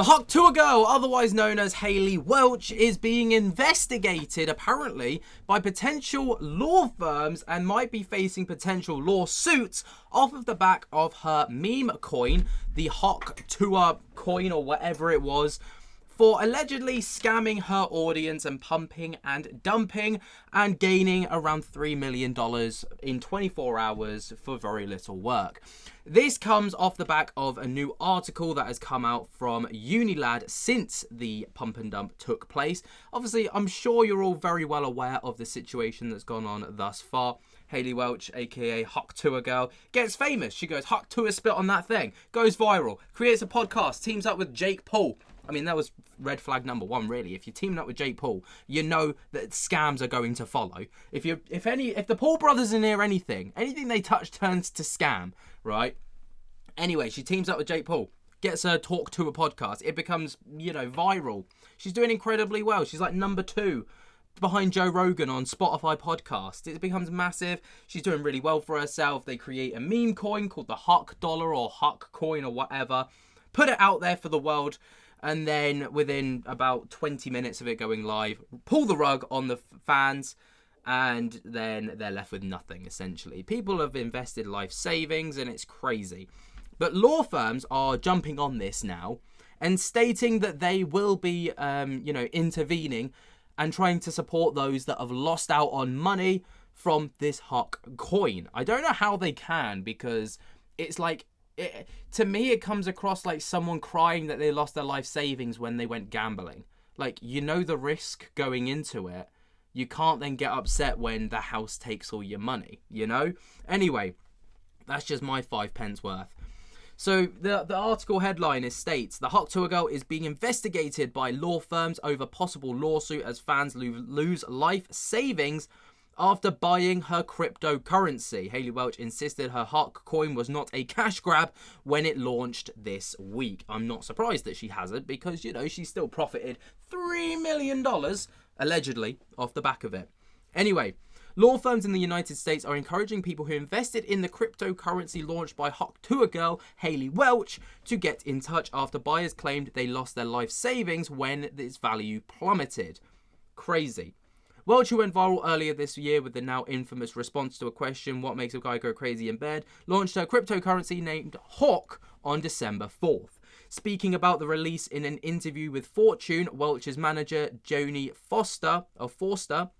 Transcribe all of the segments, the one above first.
The Hawk Tuah girl, otherwise known as Hayley Welch, is being investigated apparently by potential law firms and might be facing potential lawsuits off of the back of her meme coin, the Hawk Tuah coin or whatever it was, for allegedly scamming her audience and pumping and dumping and gaining around $3 million in 24 hours for very little work. This comes off the back of a new article that has come out from Unilad since the pump and dump took place. Obviously, I'm sure you're all very well aware of the situation that's gone on thus far. Hayley Welch, aka Hawk Tuah girl, gets famous. She goes, Hawk Tuah spit on that thing, goes viral, creates a podcast, teams up with Jake Paul. I mean, that was red flag number one, really. If you're teaming up with Jake Paul, you know that scams are going to follow. If the Paul brothers are near anything they touch turns to scam, right? Anyway, she teams up with Jake Paul, gets her Talk to a podcast. It becomes, viral. She's doing incredibly well. She's like number 2 behind Joe Rogan on Spotify podcast. It becomes massive. She's doing really well for herself. They create a meme coin called the Hawk Dollar or Hawk Coin or whatever. Put it out there for the world. And then within about 20 minutes of it going live, pull the rug on the fans, and then they're left with nothing, essentially. People have invested life savings, and it's crazy. But law firms are jumping on this now and stating that they will be, intervening and trying to support those that have lost out on money from this Hawk coin. I don't know how they can, because it's like, to me, it comes across like someone crying that they lost their life savings when they went gambling. Like, the risk going into it. You can't then get upset when the house takes all your money, Anyway, that's just my 5 pence worth. So the article headline states, the Hawk Tuah girl is being investigated by law firms over possible lawsuit as fans lose life savings after buying her cryptocurrency. Hayley Welch insisted her Hawk coin was not a cash grab when it launched this week. I'm not surprised that she hasn't, because, she still profited $3 million, allegedly, off the back of it. Anyway, law firms in the United States are encouraging people who invested in the cryptocurrency launched by Hawk Tuah girl Hayley Welch to get in touch after buyers claimed they lost their life savings when its value plummeted. Crazy. Welch, who went viral earlier this year with the now infamous response to a question, what makes a guy go crazy in bed, launched her cryptocurrency named Hawk on December 4th. Speaking about the release in an interview with Fortune, Welch's manager, Joni Forster,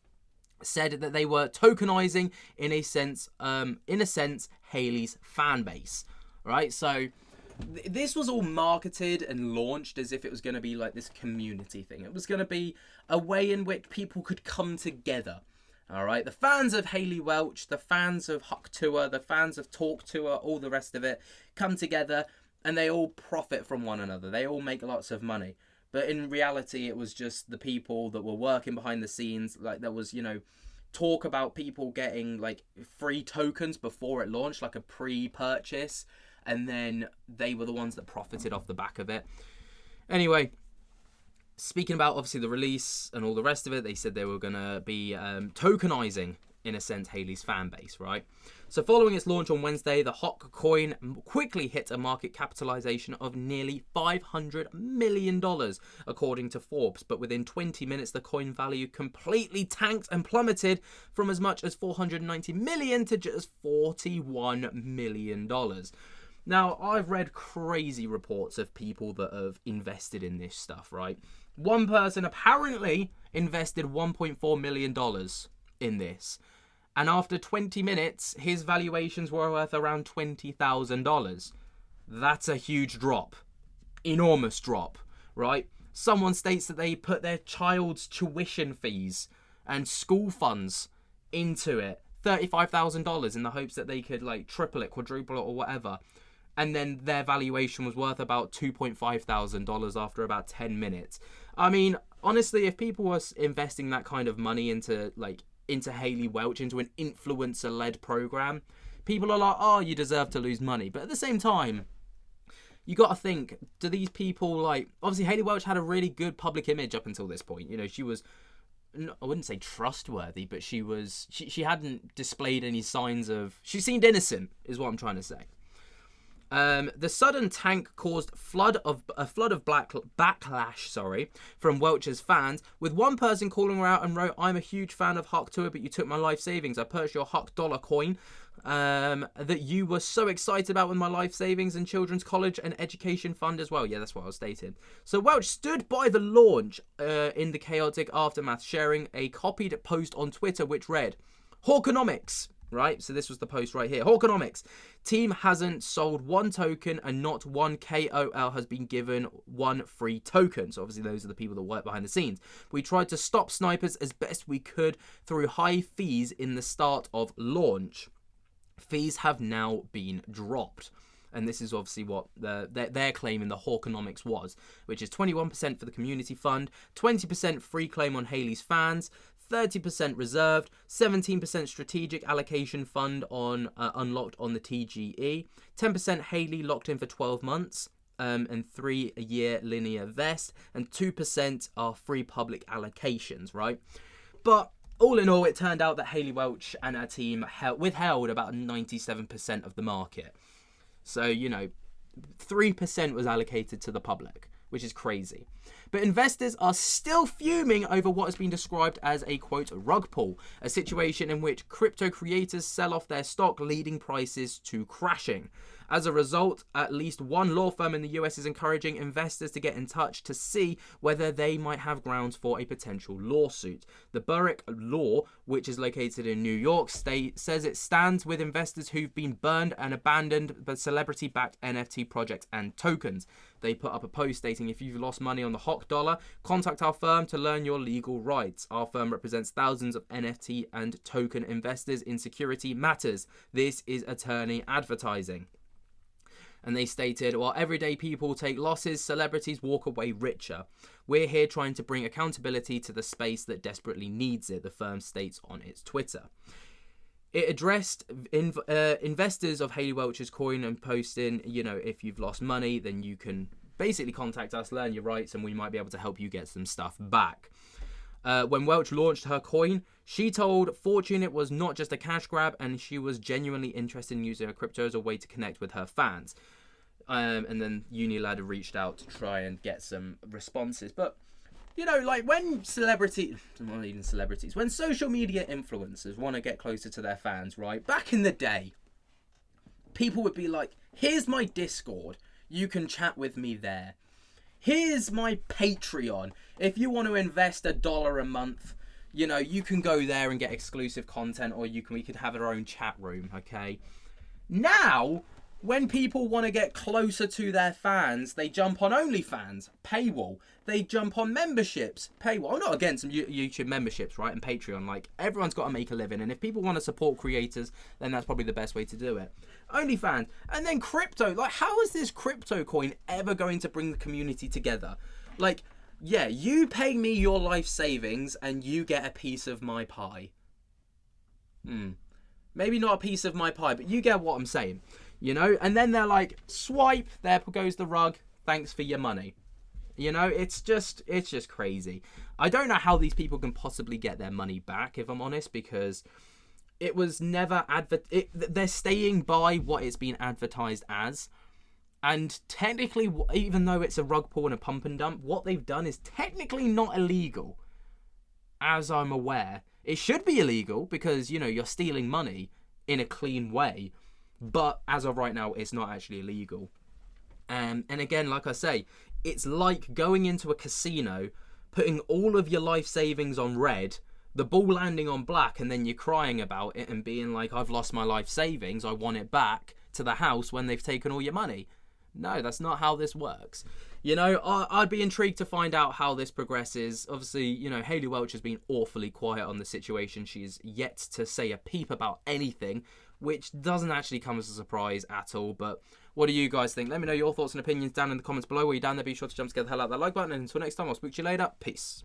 said that they were tokenizing, in a sense, Hayley's fan base. Right? So this was all marketed and launched as if it was going to be like this community thing. It was going to be a way in which people could come together. All right, the fans of Hayley Welch, the fans of Hawk Tuah, the fans of Talk Tuah, all the rest of it come together, and they all profit from one another. They all make lots of money. But in reality, it was just the people that were working behind the scenes. Like, there was, talk about people getting like free tokens before it launched, like a pre-purchase. And then they were the ones that profited off the back of it. Anyway, speaking about obviously the release and all the rest of it, they said they were going to be tokenizing, in a sense, Hayley's fan base, right? So following its launch on Wednesday, the Hawk coin quickly hit a market capitalization of nearly $500 million, according to Forbes. But within 20 minutes, the coin value completely tanked and plummeted from as much as $490 million to just $41 million. Now, I've read crazy reports of people that have invested in this stuff, right? One person apparently invested $1.4 million in this. And after 20 minutes, his valuations were worth around $20,000. That's a huge drop. Enormous drop, right? Someone states that they put their child's tuition fees and school funds into it, $35,000, in the hopes that they could like triple it, quadruple it, or whatever. And then their valuation was worth about $2,500 after about 10 minutes. I mean, honestly, if people were investing that kind of money into Hayley Welch, into an influencer-led program, people are like, oh, you deserve to lose money. But at the same time, you got to think, do these people, obviously Hayley Welch had a really good public image up until this point. She was, I wouldn't say trustworthy, but she hadn't displayed any signs of, she seemed innocent, is what I'm trying to say. The sudden tank caused a flood of backlash, from Welch's fans, with one person calling her out and wrote, "I'm a huge fan of Huck Tuah, but you took my life savings. I purchased your Huck dollar coin that you were so excited about with my life savings and children's college and education fund as well." Yeah, that's what I was stating. So Welch stood by the launch in the chaotic aftermath, sharing a copied post on Twitter which read, "Tokenomics." Right, so this was the post right here. "Tokenomics. Team hasn't sold one token and not one KOL has been given one free token." So obviously those are the people that work behind the scenes. "We tried to stop snipers as best we could through high fees in the start of launch. Fees have now been dropped." And this is obviously what their claim in the Tokenomics was, which is 21% for the community fund, 20% free claim on Haley's fans, 30% reserved, 17% strategic allocation fund on unlocked on the TGE, 10% Haley locked in for 12 months, and 3-year linear vest, and 2% are free public allocations, right? But all in all, it turned out that Haley Welch and her team withheld about 97% of the market. So, 3% was allocated to the public, which is crazy. But investors are still fuming over what has been described as a, quote, rug pull, a situation in which crypto creators sell off their stock, leading prices to crashing. As a result, at least one law firm in the US is encouraging investors to get in touch to see whether they might have grounds for a potential lawsuit. The Burrick Law, which is located in New York State, says it stands with investors who've been burned and abandoned by celebrity-backed NFT projects and tokens. They put up a post stating, "If you've lost money on the Hock dollar, contact our firm to learn your legal rights. Our firm represents thousands of NFT and token investors in security matters. This is attorney advertising." And they stated, "While everyday people take losses, celebrities walk away richer. We're here trying to bring accountability to the space that desperately needs it," the firm states on its Twitter. It addressed investors of Haley Welch's coin and posting, "If you've lost money, then you can basically contact us, learn your rights, and we might be able to help you get some stuff back." When Welch launched her coin, she told Fortune it was not just a cash grab and she was genuinely interested in using her crypto as a way to connect with her fans. And then Uniladder reached out to try and get some responses. But, when when social media influencers want to get closer to their fans, right? Back in the day, people would be like, "Here's my Discord. You can chat with me there. Here's my Patreon. If you want to invest $1 a month, you can go there and get exclusive content, or we could have our own chat room," okay? Now, when people want to get closer to their fans, they jump on OnlyFans, paywall. They jump on memberships, paywall. I'm not against YouTube memberships, right? And Patreon. Everyone's got to make a living. And if people want to support creators, then that's probably the best way to do it. OnlyFans. And then crypto. How is this crypto coin ever going to bring the community together? Yeah, you pay me your life savings and you get a piece of my pie. Maybe not a piece of my pie, but you get what I'm saying. And then they're like, swipe, there goes the rug, thanks for your money. It's just crazy. I don't know how these people can possibly get their money back, if I'm honest, because it was never they're staying by what it's been advertised as. And technically, even though it's a rug pull and a pump and dump, what they've done is technically not illegal, as I'm aware. It should be illegal because, you're stealing money in a clean way. But as of right now, it's not actually illegal. And again, like I say, it's like going into a casino, putting all of your life savings on red, the ball landing on black, and then you're crying about it and being like, "I've lost my life savings, I want it back," to the house when they've taken all your money. No, that's not how this works. I'd be intrigued to find out how this progresses. Obviously, Haley Welch has been awfully quiet on the situation. She's yet to say a peep about anything, which doesn't actually come as a surprise at all. But what do you guys think? Let me know your thoughts and opinions down in the comments below. While you're down there, be sure to jump to get the hell out of that like button. And until next time, I'll speak to you later. Peace.